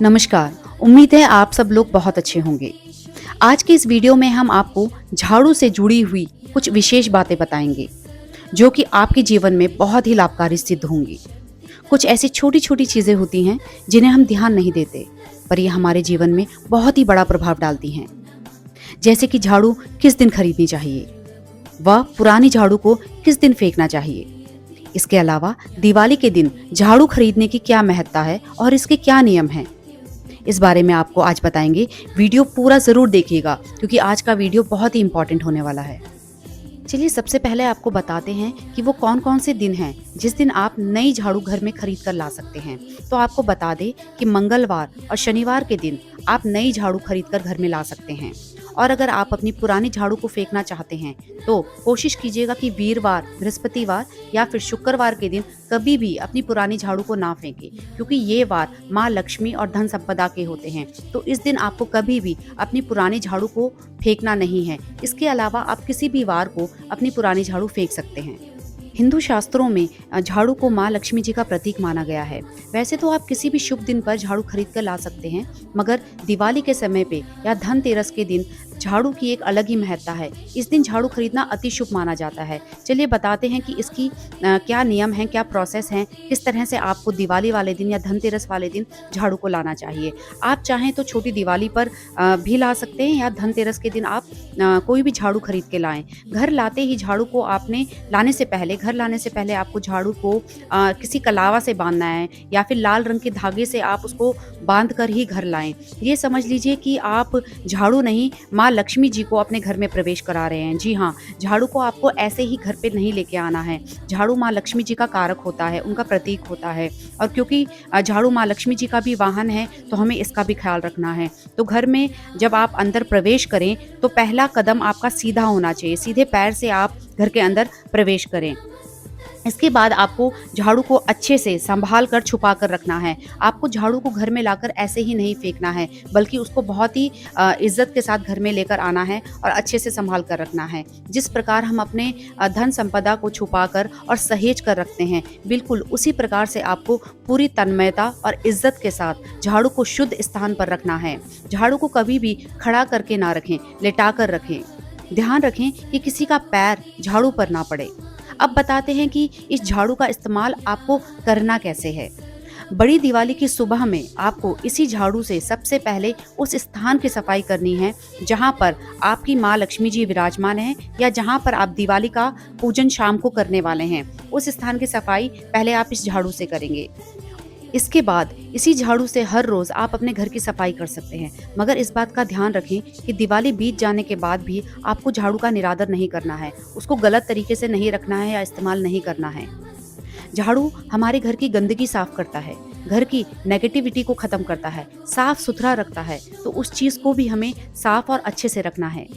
नमस्कार। उम्मीद है आप सब लोग बहुत अच्छे होंगे। आज की इस वीडियो में हम आपको झाड़ू से जुड़ी हुई कुछ विशेष बातें बताएंगे जो कि आपके जीवन में बहुत ही लाभकारी सिद्ध होंगी। कुछ ऐसी छोटी छोटी चीज़ें होती हैं जिन्हें हम ध्यान नहीं देते, पर ये हमारे जीवन में बहुत ही बड़ा प्रभाव डालती हैं। जैसे कि झाड़ू किस दिन खरीदनी चाहिए, व पुरानी झाड़ू को किस दिन फेंकना चाहिए। इसके अलावा दिवाली के दिन झाड़ू खरीदने की क्या महत्ता है और इसके क्या नियम हैं, इस बारे में आपको आज बताएंगे। वीडियो पूरा ज़रूर देखिएगा क्योंकि आज का वीडियो बहुत ही इंपॉर्टेंट होने वाला है। चलिए सबसे पहले आपको बताते हैं कि वो कौन कौन से दिन हैं जिस दिन आप नई झाड़ू घर में खरीद कर ला सकते हैं। तो आपको बता दें कि मंगलवार और शनिवार के दिन आप नई झाड़ू खरीद कर घर में ला सकते हैं। और अगर आप अपनी पुरानी झाड़ू को फेंकना चाहते हैं तो कोशिश कीजिएगा कि वीरवार, बृहस्पतिवार या फिर शुक्रवार के दिन कभी भी अपनी पुरानी झाड़ू को ना फेंकें, क्योंकि ये वार माँ लक्ष्मी और धन संपदा के होते हैं। तो इस दिन आपको कभी भी अपनी पुरानी झाड़ू को फेंकना नहीं है। इसके अलावा आप किसी भी वार को अपनी पुरानी झाड़ू फेंक सकते हैं। हिंदू शास्त्रों में झाड़ू को माँ लक्ष्मी जी का प्रतीक माना गया है। वैसे तो आप किसी भी शुभ दिन पर झाड़ू खरीद कर ला सकते हैं, मगर दिवाली के समय पे या धनतेरस के दिन झाड़ू की एक अलग ही महत्ता है। इस दिन झाड़ू खरीदना अति शुभ माना जाता है। चलिए बताते हैं कि इसकी क्या नियम हैं, क्या प्रोसेस हैं, किस तरह से आपको दिवाली वाले दिन या धनतेरस वाले दिन झाड़ू को लाना चाहिए। आप चाहें तो छोटी दिवाली पर भी ला सकते हैं या धनतेरस के दिन आप कोई भी झाड़ू खरीद के लाएं। घर लाते ही झाड़ू को आपने घर लाने से पहले आपको झाड़ू को किसी कलावा से बांधना है या फिर लाल रंग के धागे से आप उसको बांध कर ही घर लाएं। ये समझ लीजिए कि आप झाड़ू नहीं, माँ लक्ष्मी जी को अपने घर में प्रवेश करा रहे हैं। जी हाँ, झाड़ू को आपको ऐसे ही घर पे नहीं लेके आना है। झाड़ू माँ लक्ष्मी जी का कारक होता है, उनका प्रतीक होता है। और क्योंकि झाड़ू माँ लक्ष्मी जी का भी वाहन है तो हमें इसका भी ख्याल रखना है। तो घर में जब आप अंदर प्रवेश करें तो पहला कदम आपका सीधा होना चाहिए। सीधे पैर से आप घर के अंदर प्रवेश करें। इसके बाद आपको झाड़ू को अच्छे से संभाल कर छुपा कर रखना है। आपको झाड़ू को घर में लाकर ऐसे ही नहीं फेंकना है, बल्कि उसको बहुत ही इज्जत के साथ घर में लेकर आना है और अच्छे से संभाल कर रखना है। जिस प्रकार हम अपने धन संपदा को छुपा कर और सहेज कर रखते हैं, बिल्कुल उसी प्रकार से आपको पूरी तन्मयता और इज्जत के साथ झाड़ू को शुद्ध स्थान पर रखना है। झाड़ू को कभी भी खड़ा करके ना रखें, लेटा कर रखें। ध्यान रखें कि किसी का पैर झाड़ू पर ना पड़े। अब बताते हैं कि इस झाड़ू का इस्तेमाल आपको करना कैसे है। बड़ी दिवाली की सुबह में आपको इसी झाड़ू से सबसे पहले उस स्थान की सफाई करनी है जहां पर आपकी माँ लक्ष्मी जी विराजमान हैं या जहां पर आप दिवाली का पूजन शाम को करने वाले हैं। उस स्थान की सफाई पहले आप इस झाड़ू से करेंगे। इसके बाद इसी झाड़ू से हर रोज़ आप अपने घर की सफाई कर सकते हैं, मगर इस बात का ध्यान रखें कि दिवाली बीत जाने के बाद भी आपको झाड़ू का निरादर नहीं करना है, उसको गलत तरीके से नहीं रखना है या इस्तेमाल नहीं करना है। झाड़ू हमारे घर की गंदगी साफ करता है, घर की नेगेटिविटी को ख़त्म करता है, साफ सुथरा रखता है। तो उस चीज़ को भी हमें साफ और अच्छे से रखना है।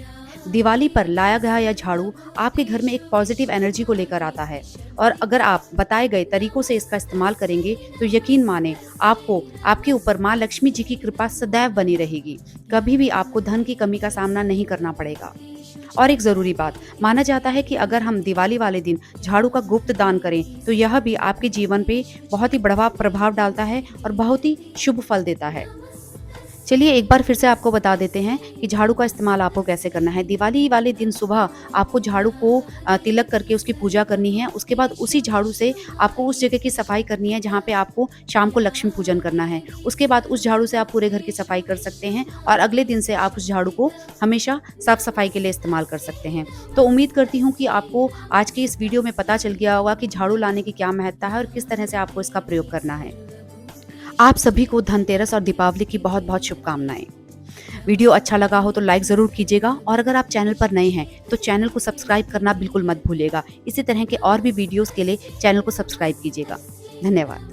दिवाली पर लाया गया यह झाड़ू आपके घर में एक पॉजिटिव एनर्जी को लेकर आता है, और अगर आप बताए गए तरीकों से इसका इस्तेमाल करेंगे तो यकीन माने आपको आपके ऊपर माँ लक्ष्मी जी की कृपा सदैव बनी रहेगी। कभी भी आपको धन की कमी का सामना नहीं करना पड़ेगा। और एक ज़रूरी बात, माना जाता है कि अगर हम दिवाली वाले दिन झाड़ू का गुप्त दान करें तो यह भी आपके जीवन पे बहुत ही बड़ा प्रभाव डालता है और बहुत ही शुभ फल देता है। चलिए एक बार फिर से आपको बता देते हैं कि झाड़ू का इस्तेमाल आपको कैसे करना है। दिवाली वाले दिन सुबह आपको झाड़ू को तिलक करके उसकी पूजा करनी है। उसके बाद उसी झाड़ू से आपको उस जगह की सफाई करनी है जहाँ पे आपको शाम को लक्ष्मी पूजन करना है। उसके बाद उस झाड़ू से आप पूरे घर की सफाई कर सकते हैं और अगले दिन से आप उस झाड़ू को हमेशा साफ सफाई के लिए इस्तेमाल कर सकते हैं। तो उम्मीद करती हूँ कि आपको आज के इस वीडियो में पता चल गया होगा कि झाड़ू लाने की क्या महत्ता है और किस तरह से आपको इसका प्रयोग करना है। आप सभी को धनतेरस और दीपावली की बहुत बहुत शुभकामनाएं। वीडियो अच्छा लगा हो तो लाइक ज़रूर कीजिएगा, और अगर आप चैनल पर नए हैं तो चैनल को सब्सक्राइब करना बिल्कुल मत भूलिएगा। इसी तरह के और भी वीडियोस के लिए चैनल को सब्सक्राइब कीजिएगा। धन्यवाद।